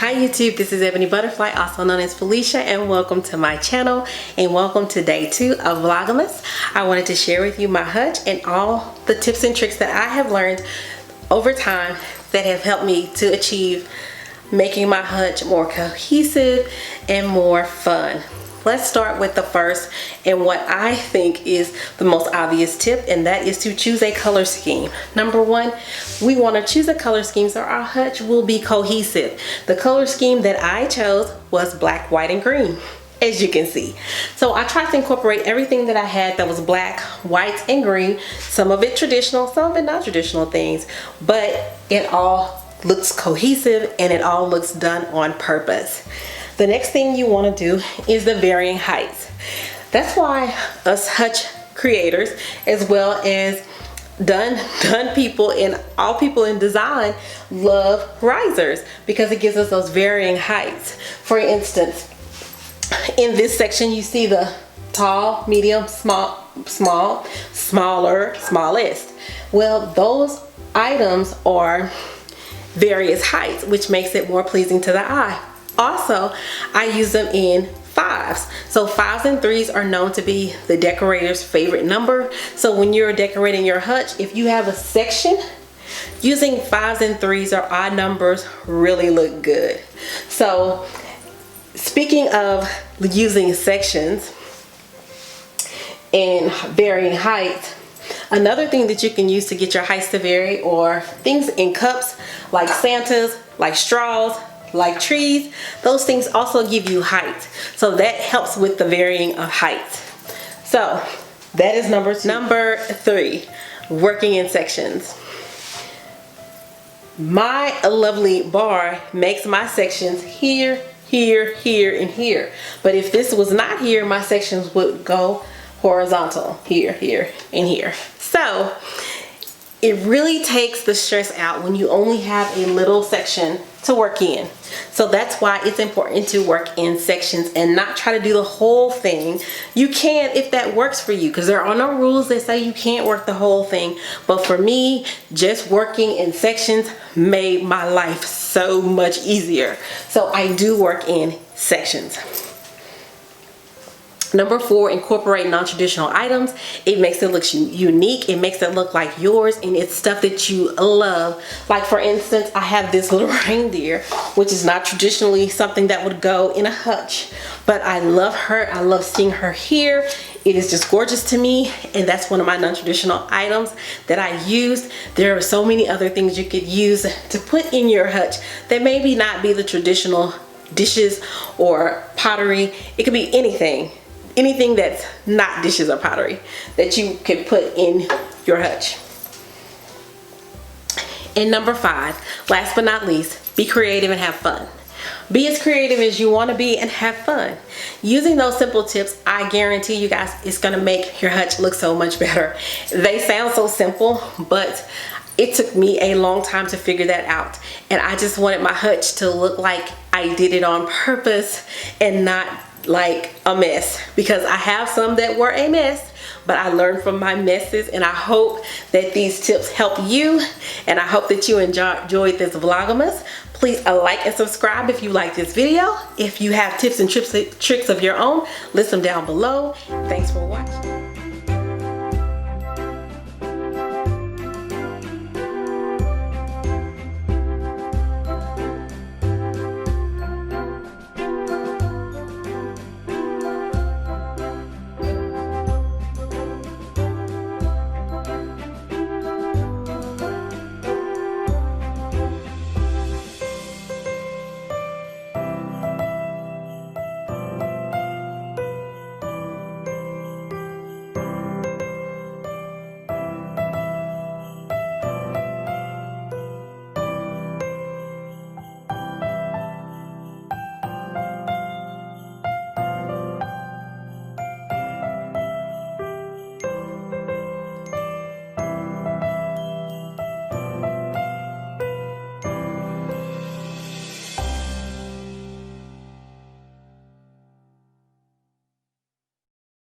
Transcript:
Hi YouTube, this is Ebony Butterfly, also known as Felicia, and welcome to my channel and welcome to day 2 of Vlogamas. I wanted to share with you my hutch and all the tips and tricks that I have learned over time that have helped me to achieve making my hutch more cohesive and more fun. Let's start with the first and what I think is the most obvious tip, and that is to choose a color scheme. Number one, we want to choose a color scheme so our hutch will be cohesive. The color scheme that I chose was black, white, and green, as you can see. So I tried to incorporate everything that I had that was black, white, and green. Some of it traditional, some of it not traditional things, but it all looks cohesive and it all looks done on purpose. The next thing you want to do is the varying heights. That's why us hutch creators, as well as done people and all people in design, love risers, because it gives us those varying heights. For instance, in this section you see the tall, medium, small, smaller, smallest. Well, those items are various heights, which makes it more pleasing to the eye. Also, I use them in 5s. So 5s and 3s are known to be the decorator's favorite number. So when you're decorating your hutch, if you have a section, using 5s and 3s or odd numbers really look good. So speaking of using sections and varying heights, another thing that you can use to get your heights to vary, or things in cups like Santas, like straws, like trees, those things also give you height. So that helps with the varying of height. So that is number 2. Number 3, working in sections. My lovely bar makes my sections here, here, here, and here. But if this was not here, my sections would go horizontal, here, here, and here. So it really takes the stress out when you only have a little section to work in. So that's why it's important to work in sections and not try to do the whole thing. You can if that works for you, because there are no rules that say you can't work the whole thing. But for me, just working in sections made my life so much easier. So I do work in sections. Number 4, incorporate non-traditional items. It makes it look unique. It makes it look like yours, and it's stuff that you love. Like for instance, I have this little reindeer, which is not traditionally something that would go in a hutch, but I love her. I love seeing her here. It is just gorgeous to me, and that's one of my non-traditional items that I used. There are so many other things you could use to put in your hutch that maybe not be the traditional dishes or pottery. It could be anything that's not dishes or pottery that you can put in your hutch. And number 5, last but not least, be creative and have fun. Be as creative as you want to be and have fun. Using those simple tips, I guarantee you guys it's going to make your hutch look so much better. They sound so simple, but it took me a long time to figure that out. And I just wanted my hutch to look like I did it on purpose and not like a mess, because I have some that were a mess, but I learned from my messes, and I hope that these tips help you, and I hope that you enjoyed this Vlogamas. Please like and subscribe if you like this video. If you have tips and tricks of your own, list them down below. Thanks for watching.